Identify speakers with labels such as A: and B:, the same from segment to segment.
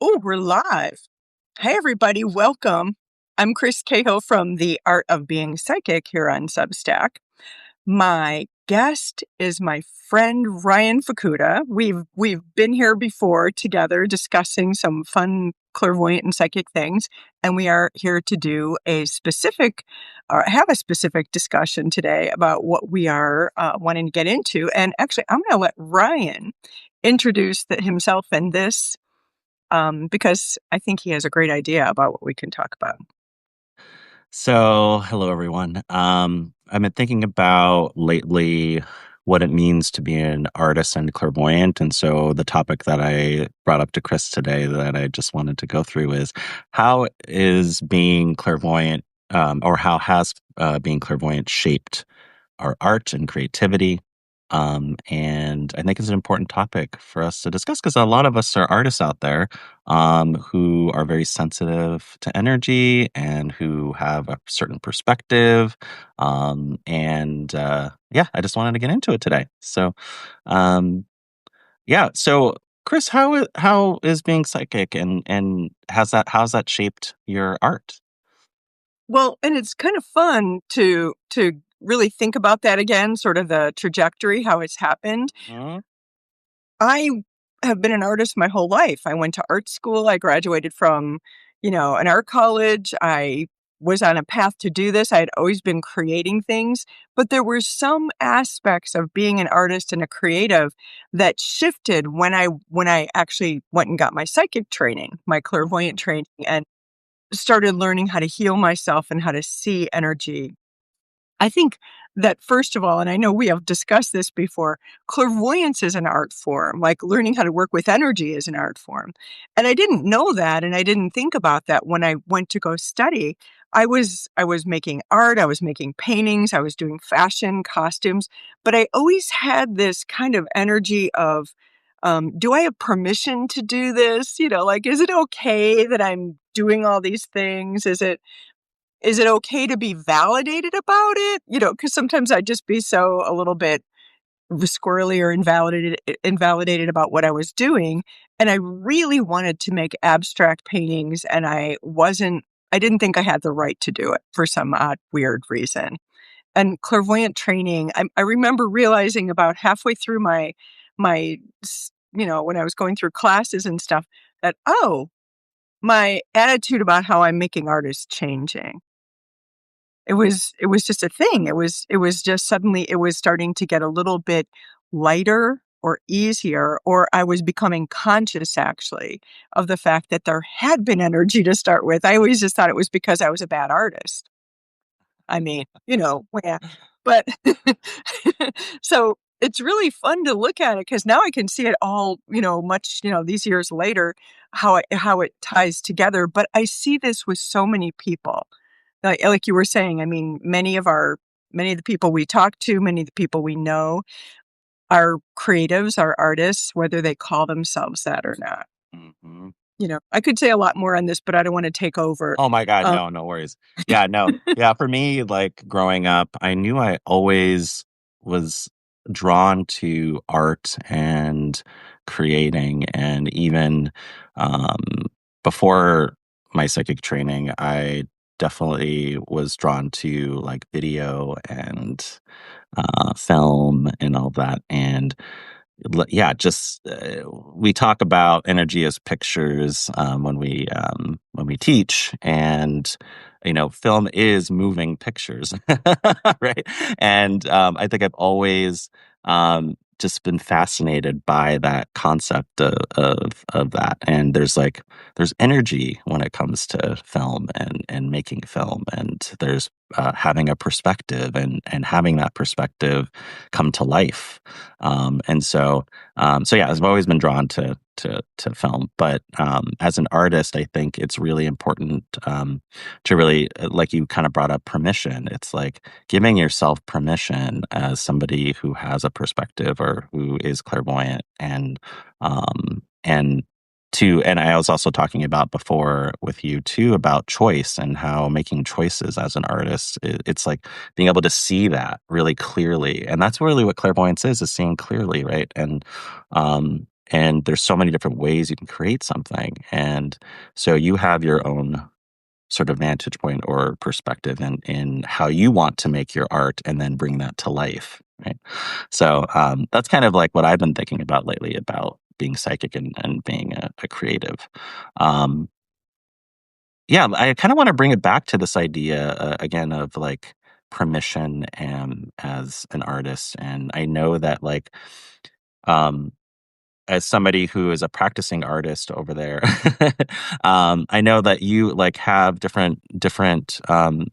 A: Oh, we're live. Hey, everybody, welcome. I'm Kris Cahill from The Art of Being Psychic here on Substack. My guest is my friend Ryan Fukuda. We've been here before together discussing some fun clairvoyant and psychic things, and we are here to do have a specific discussion today about what we are wanting to get into. And actually, I'm going to let Ryan introduce himself and this because I think he has a great idea about what we can talk about.
B: So, hello everyone. I've been thinking about lately what it means to be an artist and clairvoyant. And so the topic that I brought up to Kris today that I just wanted to go through is how is being clairvoyant, or how has being clairvoyant shaped our art and creativity. And I think it's an important topic for us to discuss because a lot of us are artists out there who are very sensitive to energy and who have a certain perspective. Yeah, I just wanted to get into it today. Um, yeah. So, Kris, how is being psychic and how's that shaped your art?
A: Well, and it's kind of fun to really think about that again, sort of the trajectory, how it's happened.
B: Mhm.
A: I have been an artist my whole life. I went to art school. I graduated from, an art college. I was on a path to do this. I had always been creating things, but there were some aspects of being an artist and a creative that shifted when I actually went and got my psychic training, my clairvoyant training, and started learning how to heal myself and how to see energy. I think that first of all, and I know we have discussed this before, clairvoyance is an art form, like learning how to work with energy is an art form. And I didn't know that and I didn't think about that when I went to go study. I was making art, I was making paintings, I was doing fashion, costumes, but I always had this kind of energy of do I have permission to do this? Like, is it okay that I'm doing all these things? Is it okay to be validated about it? Because sometimes I'd just be a little bit squirrely or invalidated about what I was doing. And I really wanted to make abstract paintings, and I didn't think I had the right to do it for some odd, weird reason. And clairvoyant training, I remember realizing about halfway through when I was going through classes and stuff, that, oh, my attitude about how I'm making art is changing. It was just a thing. It was just suddenly it was starting to get a little bit lighter or easier, or I was becoming conscious actually of the fact that there had been energy to start with. I always just thought it was because I was a bad artist. I mean, yeah, but so it's really fun to look at it because now I can see it all, much, these years later, how it ties together. But I see this with so many people. Like you were saying, I mean, many of the people we talk to, many of the people we know are creatives, are artists, whether they call themselves that or not.
B: Mhm.
A: I could say a lot more on this, but I don't want to take over.
B: Oh my God,
A: Um,
B: no, no worries. Yeah, no. Yeah, for me, like growing up, I knew I always was drawn to art and creating. And even um, before my psychic training, I definitely was drawn to like video and film and all that. And yeah, just we talk about energy as pictures when we teach, and film is moving pictures, right? And I think I've always just been fascinated by that concept of that. And there's energy when it comes to film and making film, and there's having a perspective and having that perspective come to life. So yeah, I've always been drawn to film, but as an artist, I think it's really important to really, like you kind of brought up permission. It's like giving yourself permission as somebody who has a perspective or who is clairvoyant, and and I was also talking about before with you too about choice and how making choices as an artist, it's like being able to see that really clearly. And that's really what clairvoyance is seeing clearly, right? and there's so many different ways you can create something. And so you have your own sort of vantage point or perspective in how you want to make your art and then bring that to life, right? So that's kind of like what I've been thinking about lately about being psychic and being a creative. Um, yeah, I kind of want to bring it back to this idea again of like permission and as an artist. And I know that like um, as somebody who is a practicing artist over there, I know that you like have different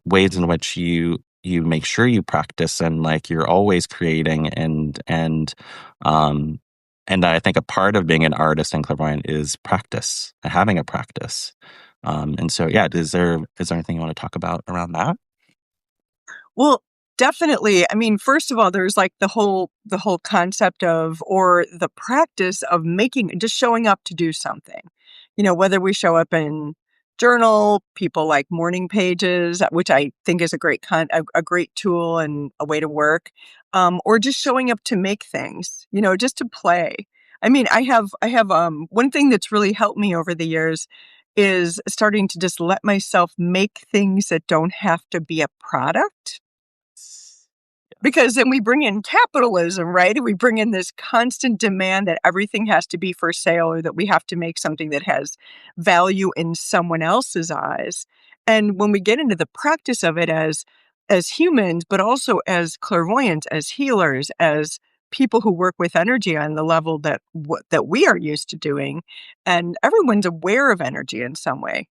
B: ways in which you make sure you practice and like you're always creating um and I think a part of being an artist and clairvoyant is practice, having a practice. And so yeah, is there anything you want to talk about around that?
A: Well, definitely. I mean, first of all, there's like the whole concept of or the practice of making just showing up to do something. Whether we show up in journal, people like morning pages, which I think is a great tool and a way to work, or just showing up to make things, just to play. I mean, I have one thing that's really helped me over the years is starting to just let myself make things that don't have to be a product. Because then we bring in capitalism, right? And we bring in this constant demand that everything has to be for sale or that we have to make something that has value in someone else's eyes. And when we get into the practice of it as humans, but also as clairvoyants, as healers, as people who work with energy on the level that we are used to doing, and everyone's aware of energy in some way.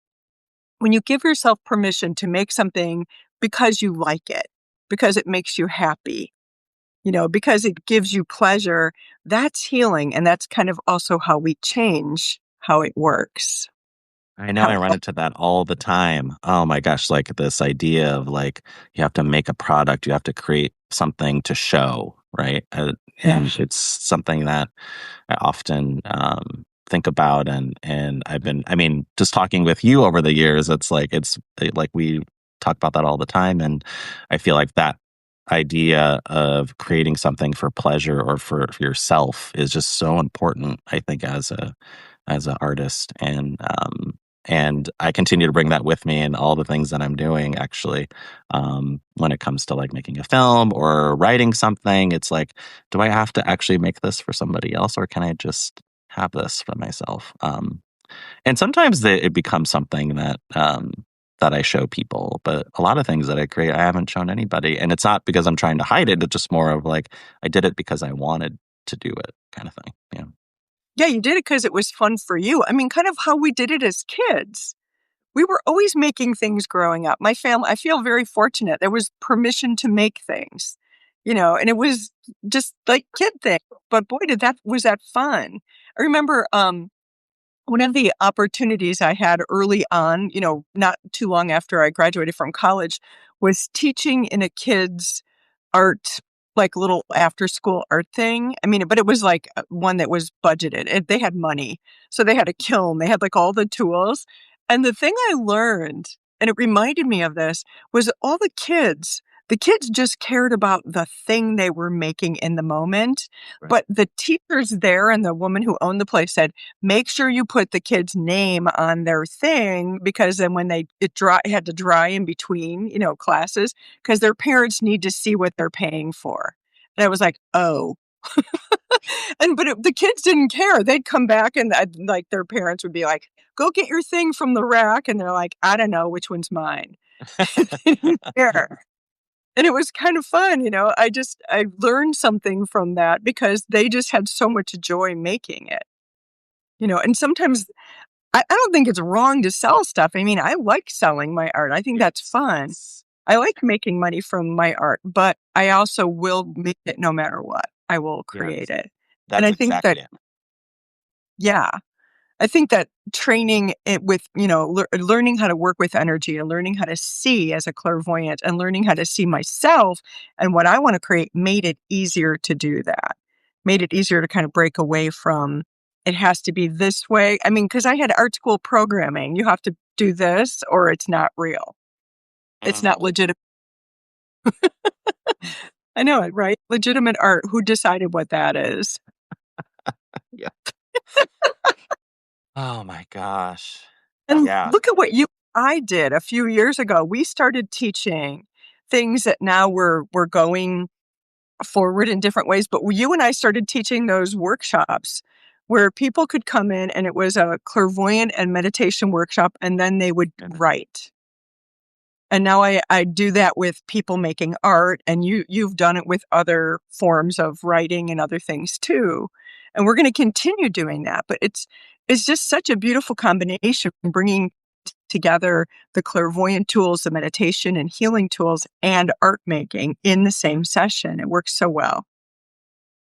A: When you give yourself permission to make something because you like it, because it makes you happy, because it gives you pleasure, that's healing. And that's kind of also how we change how it works.
B: I know
A: How
B: I
A: it
B: run into that all the time. Oh my gosh, like this idea of like you have to make a product, you have to create something to show, right?
A: Yeah.
B: And it's something that I often think about, and I mean, just talking with you over the years, like we talk about that all the time, and I feel like that idea of creating something for pleasure or for yourself is just so important. I think as an artist, and I continue to bring that with me in all the things that I'm doing. Actually, when it comes to like making a film or writing something, it's like, do I have to actually make this for somebody else, or can I just have this for myself? And sometimes it becomes something that I show people, but a lot of things that I create, I haven't shown anybody, and it's not because I'm trying to hide it. It's just more of like I did it because I wanted to do it, kind of thing. Yeah.
A: Yeah, you did it because it was fun for you. I mean, kind of how we did it as kids. We were always making things growing up. My family, I feel very fortunate. There was permission to make things, and it was just like kid thing. But boy, was that fun. I remember one of the opportunities I had early on, not too long after I graduated from college, was teaching in a kid's art, like little after school art thing. I mean, but it was like one that was budgeted. They had money. So they had a kiln, they had like all the tools. And the thing I learned, and it reminded me of this, was all the kids just cared about the thing they were making in the moment.
B: Right.
A: But the teachers there and the woman who owned the place said, make sure you put the kid's name on their thing because then when it had to dry in between, classes because their parents need to see what they're paying for. And I was like, "Oh." The kids didn't care. They'd come back and, like, their parents would be like, "Go get your thing from the rack," and they're like, "I don't know which one's mine." They didn't care. And it was kind of fun, I learned something from that because they just had so much joy making it, and sometimes I don't think it's wrong to sell stuff. I mean, I like selling my art. I think that's fun.
B: Yes.
A: I like making money from my art, but I also will make it no matter what. I will create
B: Yes.
A: it. And
B: That's
A: I think that,
B: exactly it.
A: yeah, I think that training it with, learning how to work with energy and learning how to see as a clairvoyant and learning how to see myself and what I want to create made it easier to do that. Made it easier to kind of break away from it has to be this way. I mean, because I had art school programming. You have to do this or it's not real. It's not
B: Mm,
A: legitimate.
B: mm.
A: I know it, right? Legitimate art. Who decided what that is?
B: Yeah. Oh my gosh.
A: And
B: Yeah.
A: look at what you I did a few years ago. We started teaching things that now we're going forward in different ways, but you and I started teaching those workshops where people could come in and it was a clairvoyant and meditation workshop, and then they would
B: Yeah.
A: write. And now I do that with people making art, and you've done it with other forms of writing and other things too. And we're gonna continue doing that, but it's just such a beautiful combination from bringing together the clairvoyant tools, the meditation and healing tools, and art making in the same session. It works so well.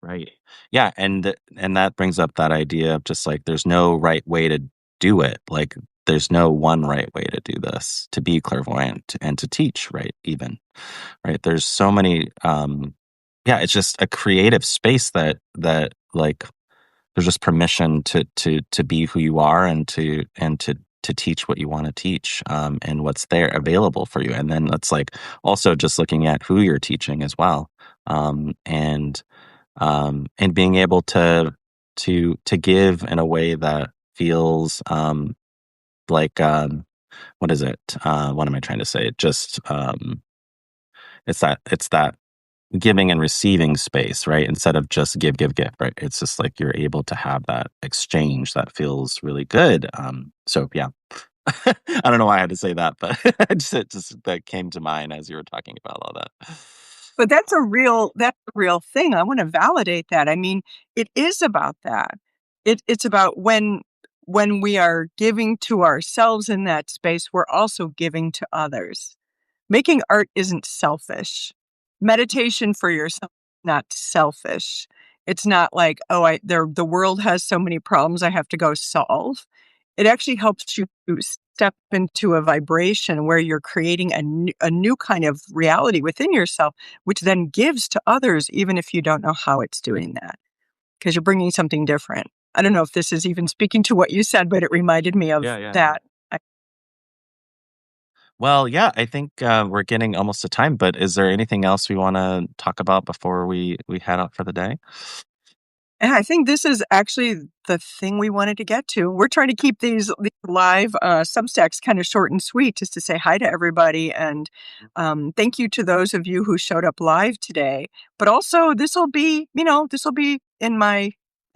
B: Right. Yeah, and that brings up that idea of just like there's no right way to do it. Like there's no one right way to do this, to be clairvoyant and to teach, right? Even, right? There's so many yeah, it's just a creative space that like there's just permission to be who you are and to teach what you want to teach and what's there available for you. And then it's like also just looking at who you're teaching as well. And being able to give in a way that feels like what is it? What am I trying to say? Just it's that giving and receiving space, right? Instead of just give, give, give, right? It's just like you're able to have that exchange that feels really good. So yeah, I don't know why I had to say that, but it just that came to mind as you were talking about all that.
A: But that's a real thing. I wanna validate that. I mean, it is about that. It's about when we are giving to ourselves in that space, we're also giving to others. Making art isn't selfish. Meditation for yourself, not selfish. It's not like, "Oh, the world has so many problems I have to go solve." It actually helps you to step into a vibration where you're creating a new kind of reality within yourself, which then gives to others even if you don't know how it's doing that, because 'cause you're bringing something different. I don't know if this is even speaking to what you said, but it reminded me of
B: Yeah, yeah.
A: that.
B: Well, yeah, I think we're getting almost to time, but is there anything else we want to talk about before we head out for the day?
A: And I think this is actually the thing we wanted to get to. We're trying to keep these live Substacks kind of short and sweet, just to say hi to everybody and thank you to those of you who showed up live today. But also, this will be in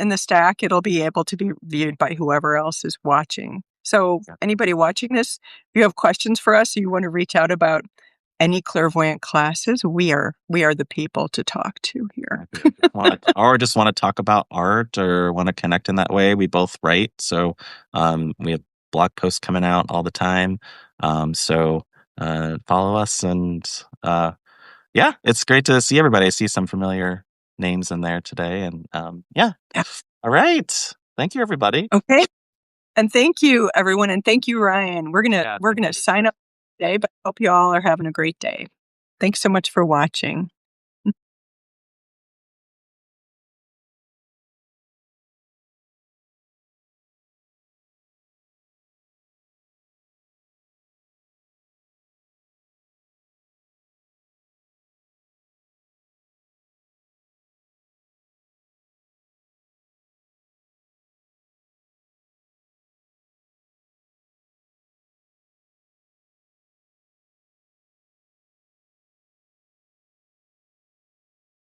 A: the stack. It'll be able to be viewed by whoever else is watching. So,
B: Yeah.
A: anybody watching this, if you have questions for us, or you want to reach out about any clairvoyant classes, we are the people to talk to here.
B: Exactly. Or just want to talk about art or want to connect in that way. We both write, so we have blog posts coming out all the time. So follow us, and yeah, it's great to see everybody. I see some familiar names in there today, and yeah. All right, thank you, everybody.
A: Okay. And thank you, everyone, and thank you, Ryan. We're gonna
B: Yeah,
A: we're
B: thank
A: gonna
B: you.
A: sign up today, but I hope you all are having a great day. Thanks so much for watching.